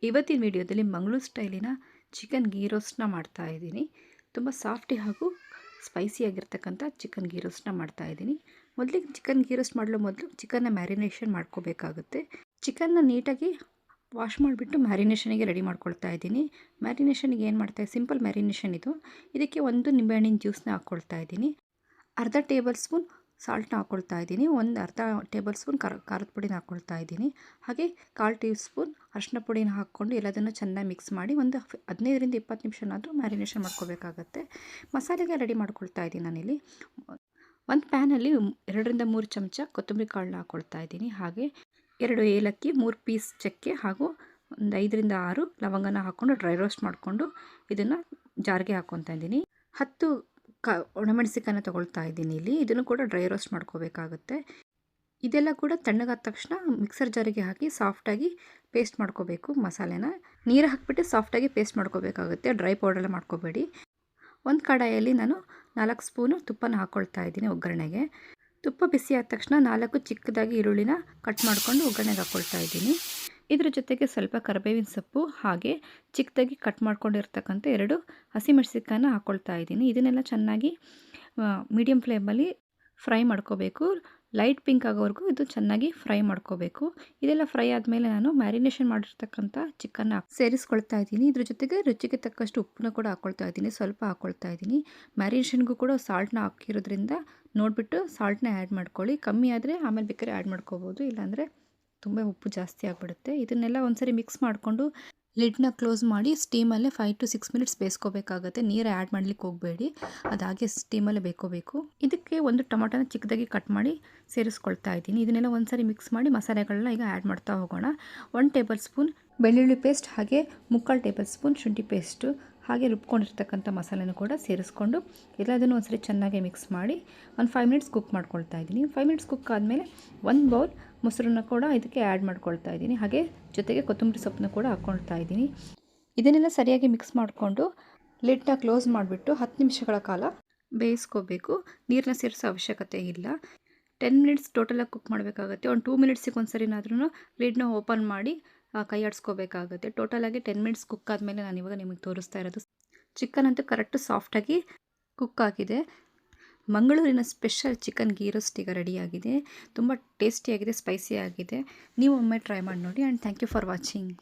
ಇವತ್ತಿನ ವಿಡಿಯೋದಲ್ಲಿ ಮಂಗಳೂರು ಸ್ಟೈಲಿನ ಚಿಕನ್ ಗೀ ರೋಸ್ಟ್ನ ಮಾಡ್ತಾ ಇದ್ದೀನಿ. ತುಂಬ ಸಾಫ್ಟಿ ಹಾಗೂ ಸ್ಪೈಸಿಯಾಗಿರ್ತಕ್ಕಂಥ ಚಿಕನ್ ಗೀ ರೋಸ್ಟ್ನ ಮಾಡ್ತಾ ಇದ್ದೀನಿ. ಮೊದಲಿಗೆ ಚಿಕನ್ ಗೀ ರೋಸ್ಟ್ ಮಾಡಲು ಮೊದಲು ಚಿಕನ್ನ ಮ್ಯಾರಿನೇಷನ್ ಮಾಡ್ಕೋಬೇಕಾಗುತ್ತೆ. ಚಿಕನ್ನ ನೀಟಾಗಿ ವಾಶ್ ಮಾಡಿಬಿಟ್ಟು ಮ್ಯಾರಿನೇಷನಿಗೆ ರೆಡಿ ಮಾಡ್ಕೊಳ್ತಾ ಇದ್ದೀನಿ. ಮ್ಯಾರಿನೇಷನ್ಗೆ ಏನು ಮಾಡ್ತಾ ಸಿಂಪಲ್ ಮ್ಯಾರಿನೇಷನ್ ಇದು. ಇದಕ್ಕೆ ಒಂದು ನಿಂಬೆಹಣ್ಣಿನ ಜ್ಯೂಸನ್ನ ಹಾಕ್ಕೊಳ್ತಾ ಇದ್ದೀನಿ. ಅರ್ಧ ಟೇಬಲ್ ಸ್ಪೂನ್ ಸಾಲ್ಟ್ನ ಹಾಕ್ಕೊಳ್ತಾ ಇದ್ದೀನಿ. ಒಂದು ಅರ್ಧ ಟೇಬಲ್ ಸ್ಪೂನ್ ಖಾರದ ಪುಡಿನ ಹಾಕ್ಕೊಳ್ತಾ ಇದ್ದೀನಿ. ಹಾಗೆ 1/4 ಟೀ ಸ್ಪೂನ್ ಅರಿಶಿನ ಪುಡಿನ ಹಾಕ್ಕೊಂಡು ಎಲ್ಲದನ್ನು ಚೆನ್ನಾಗಿ ಮಿಕ್ಸ್ ಮಾಡಿ ಒಂದು 15ರಿಂದ 20 ನಿಮಿಷನಾದರೂ ಮ್ಯಾರಿನೇಷನ್ ಮಾಡ್ಕೋಬೇಕಾಗತ್ತೆ. ಮಸಾಲೆಗೆ ರೆಡಿ ಮಾಡ್ಕೊಳ್ತಾ ಇದ್ದೀನಿ ನಾನಿಲ್ಲಿ. ಒಂದು ಪ್ಯಾನಲ್ಲಿ 2ರಿಂದ 3 ಚಮಚ ಕೊತ್ತಂಬರಿ ಕಾಳನ್ನ ಹಾಕ್ಕೊಳ್ತಾ ಇದ್ದೀನಿ. ಹಾಗೆ 2 ಏಲಕ್ಕಿ, 3 ಪೀಸ್ ಚಕ್ಕೆ ಹಾಗೂ ಒಂದು 5ರಿಂದ 6 ಲವಂಗನ ಹಾಕ್ಕೊಂಡು ಡ್ರೈ ರೋಸ್ಟ್ ಮಾಡಿಕೊಂಡು ಇದನ್ನು ಜಾರ್ಗೆ ಹಾಕ್ಕೊತಾ ಇದ್ದೀನಿ. 10 ಒಣಮೆಣಸಿಕಾಯನ್ನ ತೊಗೊಳ್ತಾ ಇದ್ದೀನಿ ಇಲ್ಲಿ. ಇದನ್ನು ಕೂಡ ಡ್ರೈ ರೋಸ್ಟ್ ಮಾಡ್ಕೋಬೇಕಾಗುತ್ತೆ. ಇದೆಲ್ಲ ಕೂಡ ತಣ್ಣಗಾದ ತಕ್ಷಣ ಮಿಕ್ಸರ್ ಜಾರಿಗೆ ಹಾಕಿ ಸಾಫ್ಟಾಗಿ ಪೇಸ್ಟ್ ಮಾಡ್ಕೋಬೇಕು. ಮಸಾಲೆನ ನೀರು ಹಾಕಿಬಿಟ್ಟು ಸಾಫ್ಟಾಗಿ ಪೇಸ್ಟ್ ಮಾಡ್ಕೋಬೇಕಾಗುತ್ತೆ. ಡ್ರೈ ಪೌಡರೆಲ್ಲ ಮಾಡ್ಕೋಬೇಡಿ. ಒಂದು ಕಡಾಯಲ್ಲಿ ನಾನು 4 ಸ್ಪೂನು ತುಪ್ಪನ ಹಾಕ್ಕೊಳ್ತಾ ಇದ್ದೀನಿ ಒಗ್ಗರಣೆಗೆ. ತುಪ್ಪ ಬಿಸಿ ಆದ ತಕ್ಷಣ 4 ಚಿಕ್ಕದಾಗಿ ಈರುಳ್ಳಿನ ಕಟ್ ಮಾಡ್ಕೊಂಡು ಒಗ್ಗರಣೆಗೆ ಹಾಕ್ಕೊಳ್ತಾ ಇದ್ದೀನಿ. ಇದ್ರ ಜೊತೆಗೆ ಸ್ವಲ್ಪ ಕರಿಬೇವಿನ ಸೊಪ್ಪು ಹಾಗೆ ಚಿಕ್ಕದಾಗಿ ಕಟ್ ಮಾಡ್ಕೊಂಡಿರ್ತಕ್ಕಂಥ 2 ಹಸಿಮೆಣಸಿನಕಾಯನ್ನ ಹಾಕ್ಕೊಳ್ತಾ ಇದ್ದೀನಿ. ಇದನ್ನೆಲ್ಲ ಚೆನ್ನಾಗಿ ಮೀಡಿಯಮ್ ಫ್ಲೇಮಲ್ಲಿ ಫ್ರೈ ಮಾಡ್ಕೋಬೇಕು. ಲೈಟ್ ಪಿಂಕ್ ಆಗೋವರೆಗೂ ಇದು ಚೆನ್ನಾಗಿ ಫ್ರೈ ಮಾಡ್ಕೋಬೇಕು. ಇದೆಲ್ಲ ಫ್ರೈ ಆದಮೇಲೆ ನಾನು ಮ್ಯಾರಿನೇಷನ್ ಮಾಡಿರ್ತಕ್ಕಂಥ ಚಿಕನ್ನ ಸೇರಿಸ್ಕೊಳ್ತಾ ಇದ್ದೀನಿ. ಇದ್ರ ಜೊತೆಗೆ ರುಚಿಗೆ ತಕ್ಕಷ್ಟು ಉಪ್ಪನ್ನ ಕೂಡ ಹಾಕ್ಕೊಳ್ತಾ ಇದ್ದೀನಿ. ಸ್ವಲ್ಪ ಹಾಕ್ಕೊಳ್ತಾ ಇದ್ದೀನಿ. ಮ್ಯಾರಿನೇಷನ್ಗೂ ಕೂಡ ಸಾಲ್ಟ್ನ ಹಾಕಿರೋದ್ರಿಂದ ನೋಡಿಬಿಟ್ಟು ಸಾಲ್ಟ್ನ ಆ್ಯಡ್ ಮಾಡ್ಕೊಳ್ಳಿ. ಕಮ್ಮಿ ಆದರೆ ಆಮೇಲೆ ಬೇಕಾದ್ರೆ ಆ್ಯಡ್ ಮಾಡ್ಕೋಬೋದು, ಇಲ್ಲಾಂದರೆ ತುಂಬ ಉಪ್ಪು ಜಾಸ್ತಿ ಆಗಿಬಿಡುತ್ತೆ. ಇದನ್ನೆಲ್ಲ ಒಂದ್ಸರಿ ಮಿಕ್ಸ್ ಮಾಡಿಕೊಂಡು ಲಿಡ್ನ ಕ್ಲೋಸ್ ಮಾಡಿ ಸ್ಟೀಮಲ್ಲೇ 5 to 6 ಮಿನಿಟ್ಸ್ ಬೇಯಿಸ್ಕೋಬೇಕಾಗುತ್ತೆ. ನೀರು ಆ್ಯಡ್ ಮಾಡಲಿಕ್ಕೆ ಹೋಗಬೇಡಿ, ಅದಾಗೆ ಸ್ಟೀಮಲ್ಲೇ ಬೇಯ್ಕೋಬೇಕು. ಇದಕ್ಕೆ ಒಂದು ಟೊಮೊಟೊನ ಚಿಕ್ಕದಾಗಿ ಕಟ್ ಮಾಡಿ ಸೇರಿಸ್ಕೊಳ್ತಾ ಇದ್ದೀನಿ. ಇದನ್ನೆಲ್ಲ ಒಂದ್ಸರಿ ಮಿಕ್ಸ್ ಮಾಡಿ ಮಸಾಲೆಗಳನ್ನ ಈಗ ಆ್ಯಡ್ ಮಾಡ್ತಾ ಹೋಗೋಣ. 1 ಟೇಬಲ್ ಸ್ಪೂನ್ ಬೆಳ್ಳುಳ್ಳಿ ಪೇಸ್ಟ್ ಹಾಗೆ 3/4 ಟೇಬಲ್ ಸ್ಪೂನ್ ಶುಂಠಿ ಪೇಸ್ಟು ಹಾಗೆ ರುಬ್ಕೊಂಡಿರ್ತಕ್ಕಂಥ ಮಸಾಲೆನೂ ಕೂಡ ಸೇರಿಸ್ಕೊಂಡು ಎಲ್ಲದನ್ನು ಒಂದ್ಸರಿ ಚೆನ್ನಾಗಿ ಮಿಕ್ಸ್ ಮಾಡಿ ಒಂದು 5 ಮಿನಿಟ್ಸ್ ಕುಕ್ ಮಾಡ್ಕೊಳ್ತಾ ಇದ್ದೀನಿ. 5 ಮಿನಿಟ್ಸ್ ಕುಕ್ ಆದಮೇಲೆ 1 ಬೌಲ್ ಮೊಸರನ್ನ ಕೂಡ ಇದಕ್ಕೆ ಆ್ಯಡ್ ಮಾಡ್ಕೊಳ್ತಾ ಇದ್ದೀನಿ. ಹಾಗೆ ಜೊತೆಗೆ ಕೊತ್ತಂಬರಿ ಸೊಪ್ಪನ್ನ ಕೂಡ ಹಾಕ್ಕೊಳ್ತಾ ಇದ್ದೀನಿ. ಇದನ್ನೆಲ್ಲ ಸರಿಯಾಗಿ ಮಿಕ್ಸ್ ಮಾಡಿಕೊಂಡು ಲಿಡ್ನ ಕ್ಲೋಸ್ ಮಾಡಿಬಿಟ್ಟು 10 ನಿಮಿಷಗಳ ಕಾಲ ಬೇಯಿಸ್ಕೋಬೇಕು. ನೀರನ್ನ ಸೇರಿಸೋ ಅವಶ್ಯಕತೆ ಇಲ್ಲ. 10 ಮಿನಿಟ್ಸ್ ಟೋಟಲಾಗಿ ಕುಕ್ ಮಾಡಬೇಕಾಗುತ್ತೆ. ಒಂದು 2 ಮಿನಿಟ್ಸಿಗೆ ಒಂದು ಸರಿನಾದ್ರೂ ಲಿಡ್ನ ಓಪನ್ ಮಾಡಿ ಕೈ ಆಡಿಸ್ಕೋಬೇಕಾಗುತ್ತೆ. ಟೋಟಲಾಗಿ 10 ಮಿನಿಟ್ಸ್ ಕುಕ್ ಆದಮೇಲೆ ನಾನು ಇವಾಗ ನಿಮಗೆ ತೋರಿಸ್ತಾ ಇರೋದು. ಚಿಕನ್ ಅಂತೂ ಕರೆಕ್ಟು ಸಾಫ್ಟಾಗಿ ಕುಕ್ ಆಗಿದೆ. ಮಂಗಳೂರಿನ ಸ್ಪೆಷಲ್ ಚಿಕನ್ ಗೀ ರೋಸ್ಟ್ ಈಗ ರೆಡಿಯಾಗಿದೆ. ತುಂಬ ಟೇಸ್ಟಿಯಾಗಿದೆ, ಸ್ಪೈಸಿ ಆಗಿದೆ. ನೀವು ಒಮ್ಮೆ ಟ್ರೈ ಮಾಡಿ ನೋಡಿ. And thank you for watching.